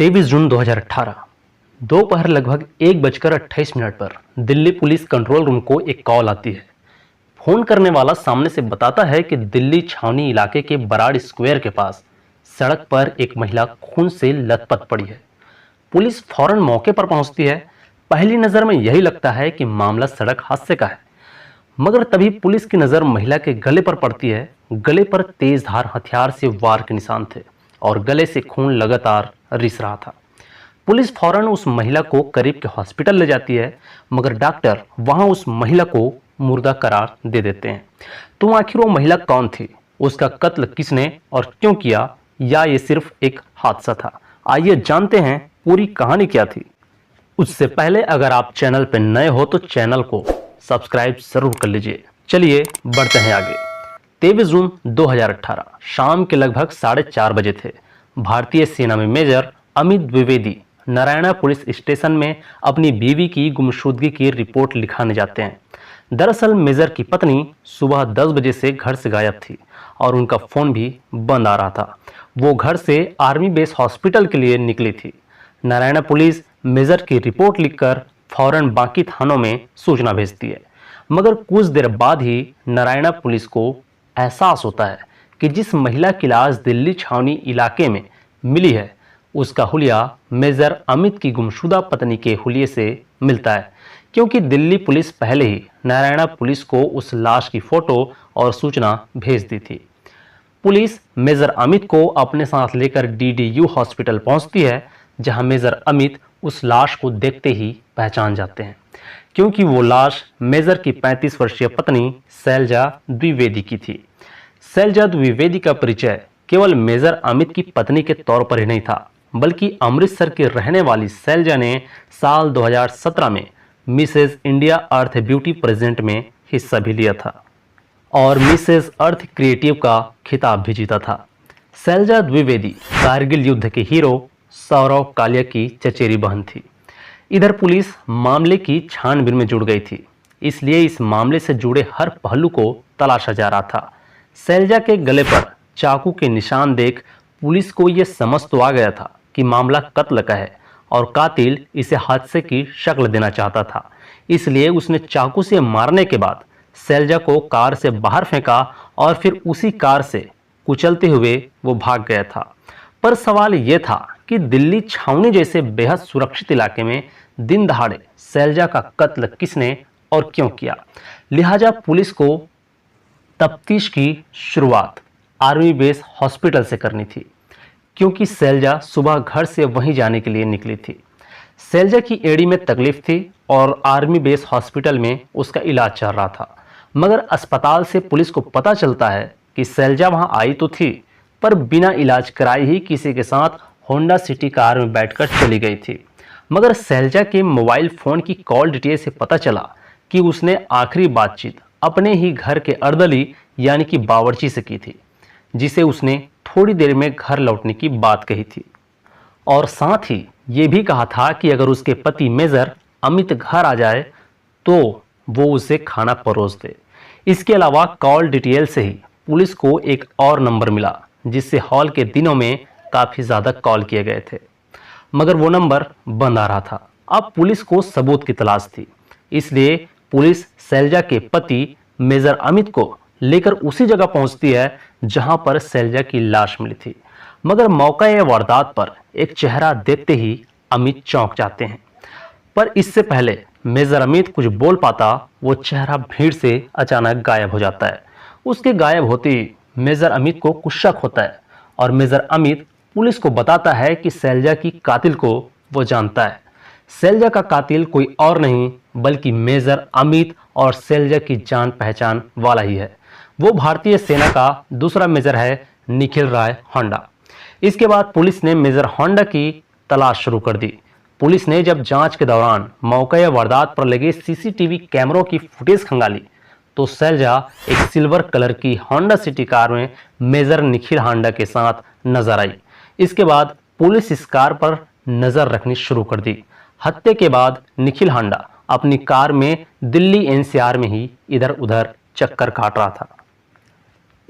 23 जून 2018 दोपहर लगभग 1:28 पर दिल्ली पुलिस कंट्रोल रूम को एक कॉल आती है। फोन करने वाला सामने से बताता है कि दिल्ली छावनी इलाके के बराड़ स्क्वायर के पास सड़क पर एक महिला खून से लथपथ पड़ी है। पुलिस फौरन मौके पर पहुंचती है। पहली नजर में यही लगता है कि मामला सड़क हादसे का है, मगर तभी पुलिस की नजर महिला के गले पर पड़ती है। गले पर तेज धार हथियार से वार के निशान थे और गले से खून लगातार रिस रहा था। पुलिस फौरन उस महिला को करीब के हॉस्पिटल ले जाती है, मगर डॉक्टर वहां उस महिला को मुर्दा करार दे देते हैं। तो आखिर वो महिला कौन थी, उसका कत्ल किसने और क्यों किया, या ये सिर्फ एक हादसा था? आइए जानते हैं पूरी कहानी क्या थी। उससे पहले अगर आप चैनल पर नए हो तो चैनल को सब्सक्राइब जरूर कर लीजिए। चलिए बढ़ते हैं आगे। 23 जून 2018 शाम के लगभग 4:30 बजे थे। भारतीय सेना में major Amit Dwivedi Narayana police station में अपनी बीवी की गुमशुदगी की रिपोर्ट लिखाने जाते हैं। दरअसल मेजर की पत्नी सुबह 10 बजे से घर से गायब थी और उनका फोन भी बंद आ रहा था। वो घर से आर्मी बेस हॉस्पिटल के लिए निकली थी। नारायणा पुलिस मेजर की रिपोर्ट लिखकर फौरन बाकी थानों में सूचना भेजती है, मगर कुछ देर बाद ही नारायणा पुलिस को एहसास होता है कि जिस महिला की लाश दिल्ली छावनी इलाके में मिली है, उसका हुलिया मेजर अमित की गुमशुदा पत्नी के हुलिये से मिलता है, क्योंकि दिल्ली पुलिस पहले ही नारायणा पुलिस को उस लाश की फोटो और सूचना भेज दी थी। पुलिस मेजर अमित को अपने साथ लेकर डीडीयू हॉस्पिटल पहुंचती है, जहां मेजर अमित उस लाश को देखते ही पहचान जाते हैं, क्योंकि वो लाश मेजर की 35 वर्षीय पत्नी शैलजा द्विवेदी की थी। शैलजा द्विवेदी का परिचय केवल मेजर अमित की पत्नी के तौर पर ही नहीं था, बल्कि अमृतसर की रहने वाली शैलजा ने साल 2017 में मिसेज इंडिया अर्थ ब्यूटी प्रेजेंट में हिस्सा भी लिया था और मिसेज अर्थ क्रिएटिव का खिताब भी जीता था। शैलजा द्विवेदी कारगिल युद्ध के हीरो सौरव कालिया की चचेरी बहन थी। इधर पुलिस मामले की छानबीन में जुड़ गई थी, इसलिए इस मामले से जुड़े हर पहलू को तलाशा जा रहा था। शैलजा के गले पर चाकू के निशान देख पुलिस को यह समझ तो आ गया था कि मामला कत्ल का है और कातिल इसे हादसे की शक्ल देना चाहता था। इसलिए उसने चाकू से मारने के बाद शैलजा को कार से बाहर फेंका और फिर उसी कार से कुचलते हुए वो भाग गया था। पर सवाल यह था कि दिल्ली छावनी जैसे बेहद सुरक्षित इलाके में दिन दहाड़े शैलजा का कत्ल किसने और क्यों किया। लिहाजा पुलिस को तफ्तीश की शुरुआत आर्मी बेस हॉस्पिटल से करनी थी, क्योंकि शैलजा सुबह घर से वहीं जाने के लिए निकली थी। शैलजा की एड़ी में तकलीफ थी और आर्मी बेस हॉस्पिटल में उसका इलाज चल रहा था, मगर अस्पताल से पुलिस को पता चलता है कि शैलजा वहां आई तो थी, पर बिना इलाज कराए ही किसी के साथ होंडा सिटी कार में बैठकर चली गई थी। मगर शैलजा के मोबाइल फोन की कॉल डिटेल से पता चला कि उसने आखिरी बातचीत अपने ही घर के अर्दली यानी कि बावर्ची से की थी, जिसे उसने थोड़ी देर में घर लौटने की बात कही थी और साथ ही ये भी कहा था कि अगर उसके पति मेजर अमित घर आ जाए तो वो उसे खाना परोस दे। इसके अलावा कॉल डिटेल से ही पुलिस को एक और नंबर मिला, जिससे हॉल के दिनों में काफ़ी ज़्यादा कॉल किए गए थे, मगर वो नंबर बंद आ रहा था। अब पुलिस को सबूत की तलाश थी, इसलिए पुलिस शैलजा के पति मेजर अमित को लेकर उसी जगह पहुंचती है जहां पर शैलजा की लाश मिली थी। मगर मौका या वारदात पर एक चेहरा देखते ही अमित चौंक जाते हैं। पर इससे पहले मेजर अमित कुछ बोल पाता, वो चेहरा भीड़ से अचानक गायब हो जाता है। उसके गायब होते ही मेजर अमित को कुछ शक होता है और मेजर अमित पुलिस को बताता है कि शैलजा की कातिल को वो जानता है। शैलजा का कातिल कोई और नहीं बल्कि मेजर अमित और शैलजा की जान पहचान वाला ही है। वो भारतीय सेना का दूसरा मेजर है, निखिल राय होंडा। इसके बाद पुलिस ने मेजर होंडा की तलाश शुरू कर दी। पुलिस ने जब जांच के दौरान मौका या वारदात पर लगे सीसीटीवी कैमरों की फुटेज खंगाली तो शैलजा एक सिल्वर कलर की होंडा सिटी कार में मेजर निखिल होंडा के साथ नजर आई। इसके बाद पुलिस इस कार पर नजर रखनी शुरू कर दी। हत्या के बाद निखिल होंडा अपनी कार में दिल्ली एनसीआर में ही इधर उधर चक्कर काट रहा था।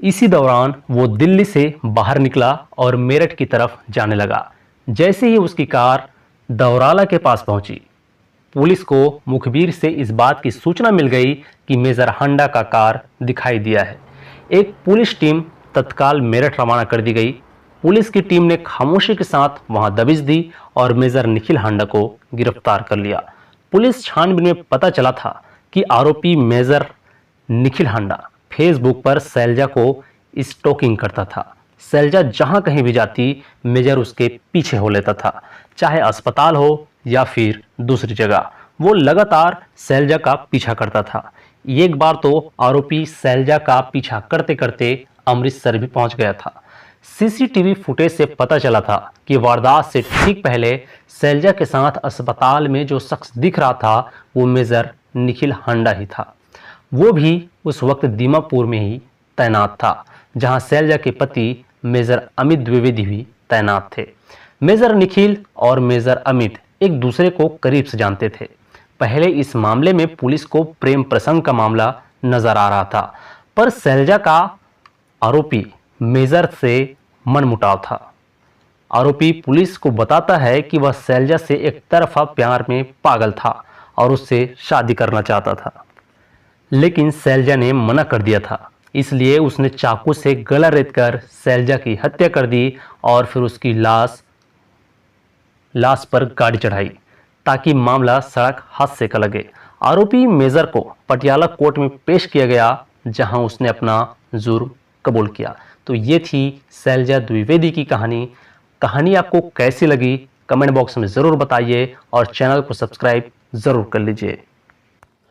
इसी दौरान वो दिल्ली से बाहर निकला और मेरठ की तरफ जाने लगा। जैसे ही उसकी कार दौराला के पास पहुंची, पुलिस को मुखबिर से इस बात की सूचना मिल गई कि मेजर हांडा का कार दिखाई दिया है। एक पुलिस टीम तत्काल मेरठ रवाना कर दी गई। पुलिस की टीम ने खामोशी के साथ वहां दबिश दी और मेजर निखिल हांडा को गिरफ्तार कर लिया। पुलिस छानबीन में पता चला था कि आरोपी मेजर निखिल हांडा फेसबुक पर शैलजा को स्टॉकिंग करता था। शैलजा जहां कहीं भी जाती, मेजर उसके पीछे हो लेता था, चाहे अस्पताल हो या फिर दूसरी जगह। वो लगातार शैलजा का पीछा करता था। एक बार तो आरोपी शैलजा का पीछा करते करते अमृतसर भी पहुंच गया था। सीसीटीवी फुटेज से पता चला था कि वारदात से ठीक पहले शैलजा के साथ अस्पताल में जो शख्स दिख रहा था वो मेजर निखिल हांडा ही था। वो भी उस वक्त दीमापुर में ही तैनात था, जहां शैलजा के पति मेजर अमित द्विवेदी भी तैनात थे। मेजर निखिल और मेजर अमित एक दूसरे को करीब से जानते थे। पहले इस मामले में पुलिस को प्रेम प्रसंग का मामला नजर आ रहा था, पर शैलजा का आरोपी मेजर से मनमुटाव था। आरोपी पुलिस को बताता है कि वह शैलजा से एक तरफा प्यार में पागल था और उससे शादी करना चाहता था, लेकिन शैलजा ने मना कर दिया था। इसलिए उसने चाकू से गला रेतकर शैलजा की हत्या कर दी और फिर उसकी लाश पर गाड़ी चढ़ाई ताकि मामला सड़क हादसे का लगे। आरोपी मेजर को पटियाला कोर्ट में पेश किया गया, जहां उसने अपना जुर्म कबूल किया। तो ये थी शैलजा द्विवेदी की कहानी आपको कैसी लगी कमेंट बॉक्स में ज़रूर बताइए और चैनल को सब्सक्राइब ज़रूर कर लीजिए।